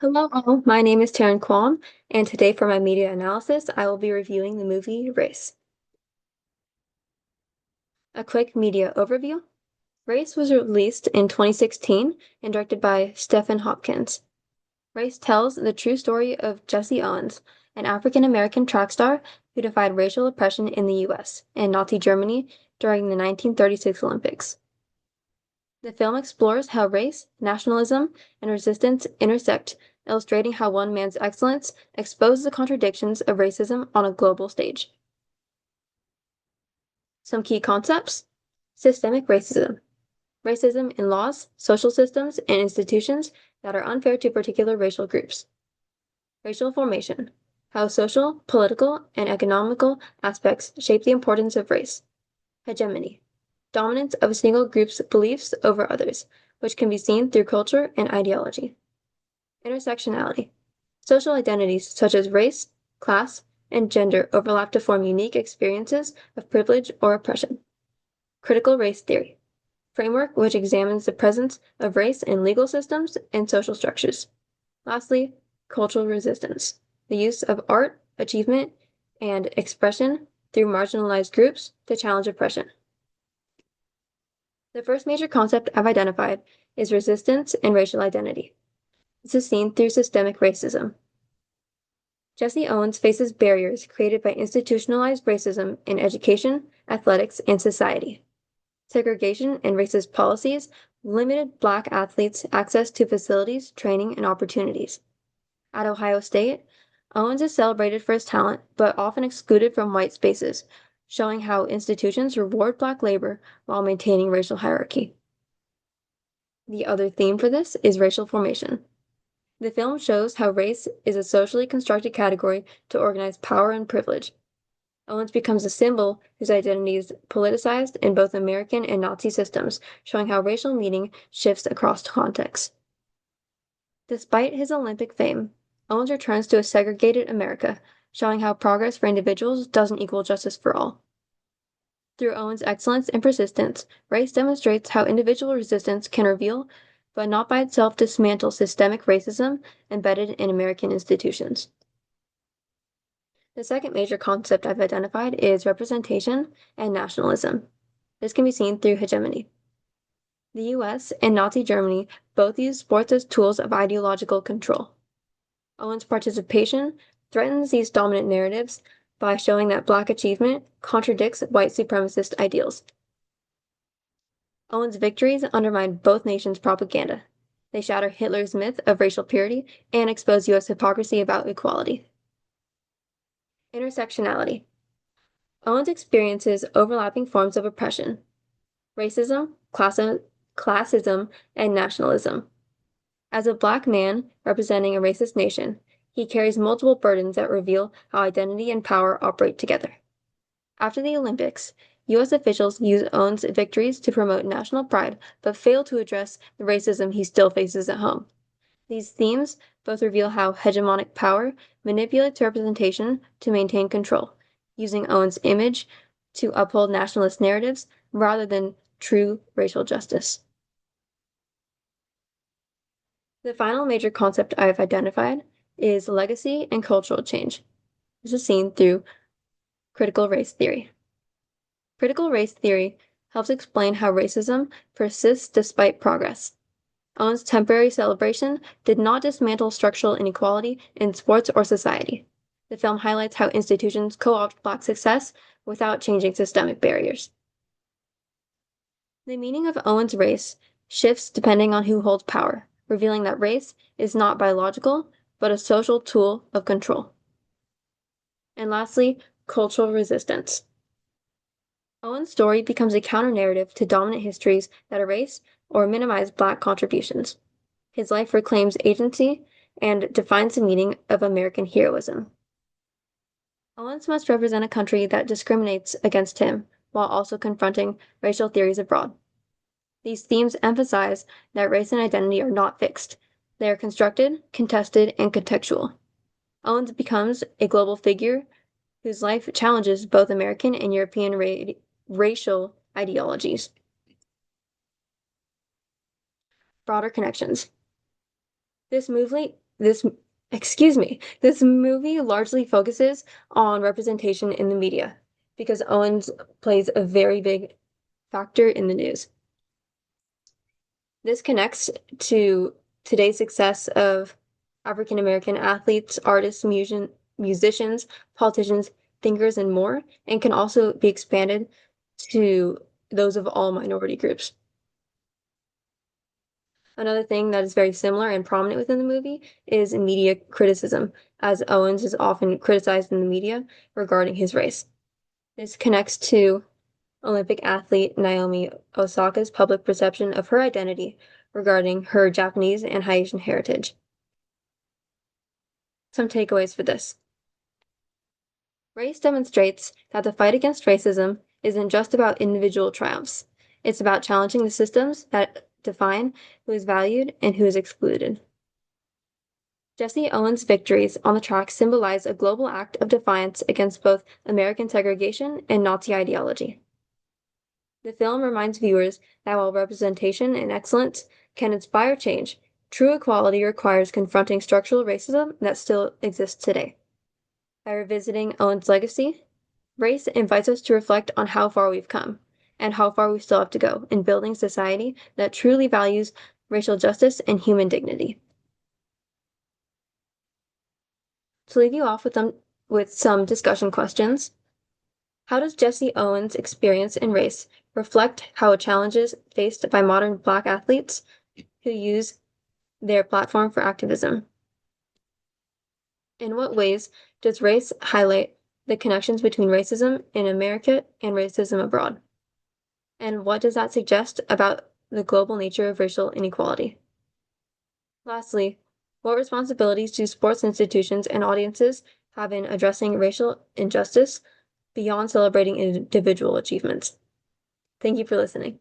Hello, all. My name is Taryn Kwon, and today for my media analysis, I will be reviewing the movie Race. A quick media overview. Race was released in 2016 and directed by Stephen Hopkins. Race tells the true story of Jesse Owens, an African-American track star who defied racial oppression in the US and Nazi Germany during the 1936 Olympics. The film explores how race, nationalism, and resistance intersect, illustrating how one man's excellence exposes the contradictions of racism on a global stage. Some key concepts: systemic racism. Racism in laws, social systems, and institutions that are unfair to particular racial groups. Racial formation. How social, political, and economical aspects shape the importance of race. Hegemony. Dominance of a single group's beliefs over others, which can be seen through culture and ideology. Intersectionality. Social identities such as race, class, and gender overlap to form unique experiences of privilege or oppression. Critical race theory. Framework which examines the presence of race in legal systems and social structures. Lastly, cultural resistance. The use of art, achievement, and expression through marginalized groups to challenge oppression. The first major concept I've identified is resistance and racial identity. This is seen through systemic racism. Jesse Owens faces barriers created by institutionalized racism in education, athletics, and society. Segregation and racist policies limited Black athletes' access to facilities, training, and opportunities. At Ohio State, Owens is celebrated for his talent, but often excluded from white spaces, showing how institutions reward Black labor while maintaining racial hierarchy. The other theme for this is racial formation. The film shows how race is a socially constructed category to organize power and privilege. Owens becomes a symbol whose identity is politicized in both American and Nazi systems, showing how racial meaning shifts across contexts. Despite his Olympic fame, Owens returns to a segregated America, showing how progress for individuals doesn't equal justice for all. Through Owens' excellence and persistence, race demonstrates how individual resistance can reveal, but not by itself dismantle, systemic racism embedded in American institutions. The second major concept I've identified is representation and nationalism. This can be seen through hegemony. The US and Nazi Germany both used sports as tools of ideological control. Owens' participation threatens these dominant narratives by showing that Black achievement contradicts white supremacist ideals. Owens' victories undermine both nations' propaganda. They shatter Hitler's myth of racial purity and expose US hypocrisy about equality. Intersectionality. Owens experiences overlapping forms of oppression: racism, classism, and nationalism. As a Black man representing a racist nation, he carries multiple burdens that reveal how identity and power operate together. After the Olympics, US officials use Owens' victories to promote national pride, but fail to address the racism he still faces at home. These themes both reveal how hegemonic power manipulates representation to maintain control, using Owens' image to uphold nationalist narratives rather than true racial justice. The final major concept I've identified is legacy and cultural change. This is seen through critical race theory. Critical race theory helps explain how racism persists despite progress. Owens' temporary celebration did not dismantle structural inequality in sports or society. The film highlights how institutions co-opt Black success without changing systemic barriers. The meaning of Owens' race shifts depending on who holds power, revealing that race is not biological, but a social tool of control. And lastly, cultural resistance. Owens' story becomes a counter-narrative to dominant histories that erase or minimize Black contributions. His life reclaims agency and defines the meaning of American heroism. Owens must represent a country that discriminates against him while also confronting racial theories abroad. These themes emphasize that race and identity are not fixed. They are constructed, contested, and contextual. Owens becomes a global figure whose life challenges both American and European racial ideologies. Broader connections. This movie this movie largely focuses on representation in the media because Owens plays a very big factor in the news. This connects to today's success of African American athletes, artists, musicians, politicians, thinkers, and more, and can also be expanded to those of all minority groups. Another thing that is very similar and prominent within the movie is media criticism, as Owens is often criticized in the media regarding his race. This connects to Olympic athlete Naomi Osaka's public perception of her identity regarding her Japanese and Haitian heritage. Some takeaways for this. Race demonstrates that the fight against racism isn't just about individual triumphs. It's about challenging the systems that define who is valued and who is excluded. Jesse Owens' victories on the track symbolize a global act of defiance against both American segregation and Nazi ideology. The film reminds viewers that while representation and excellence can inspire change, true equality requires confronting structural racism that still exists today. By revisiting Owens' legacy, race invites us to reflect on how far we've come and how far we still have to go in building a society that truly values racial justice and human dignity. To leave you off with some discussion questions, how does Jesse Owens' experience in race reflect how challenges faced by modern Black athletes who use their platform for activism? In what ways does race highlight the connections between racism in America and racism abroad? And what does that suggest about the global nature of racial inequality? Lastly, what responsibilities do sports institutions and audiences have in addressing racial injustice beyond celebrating individual achievements? Thank you for listening.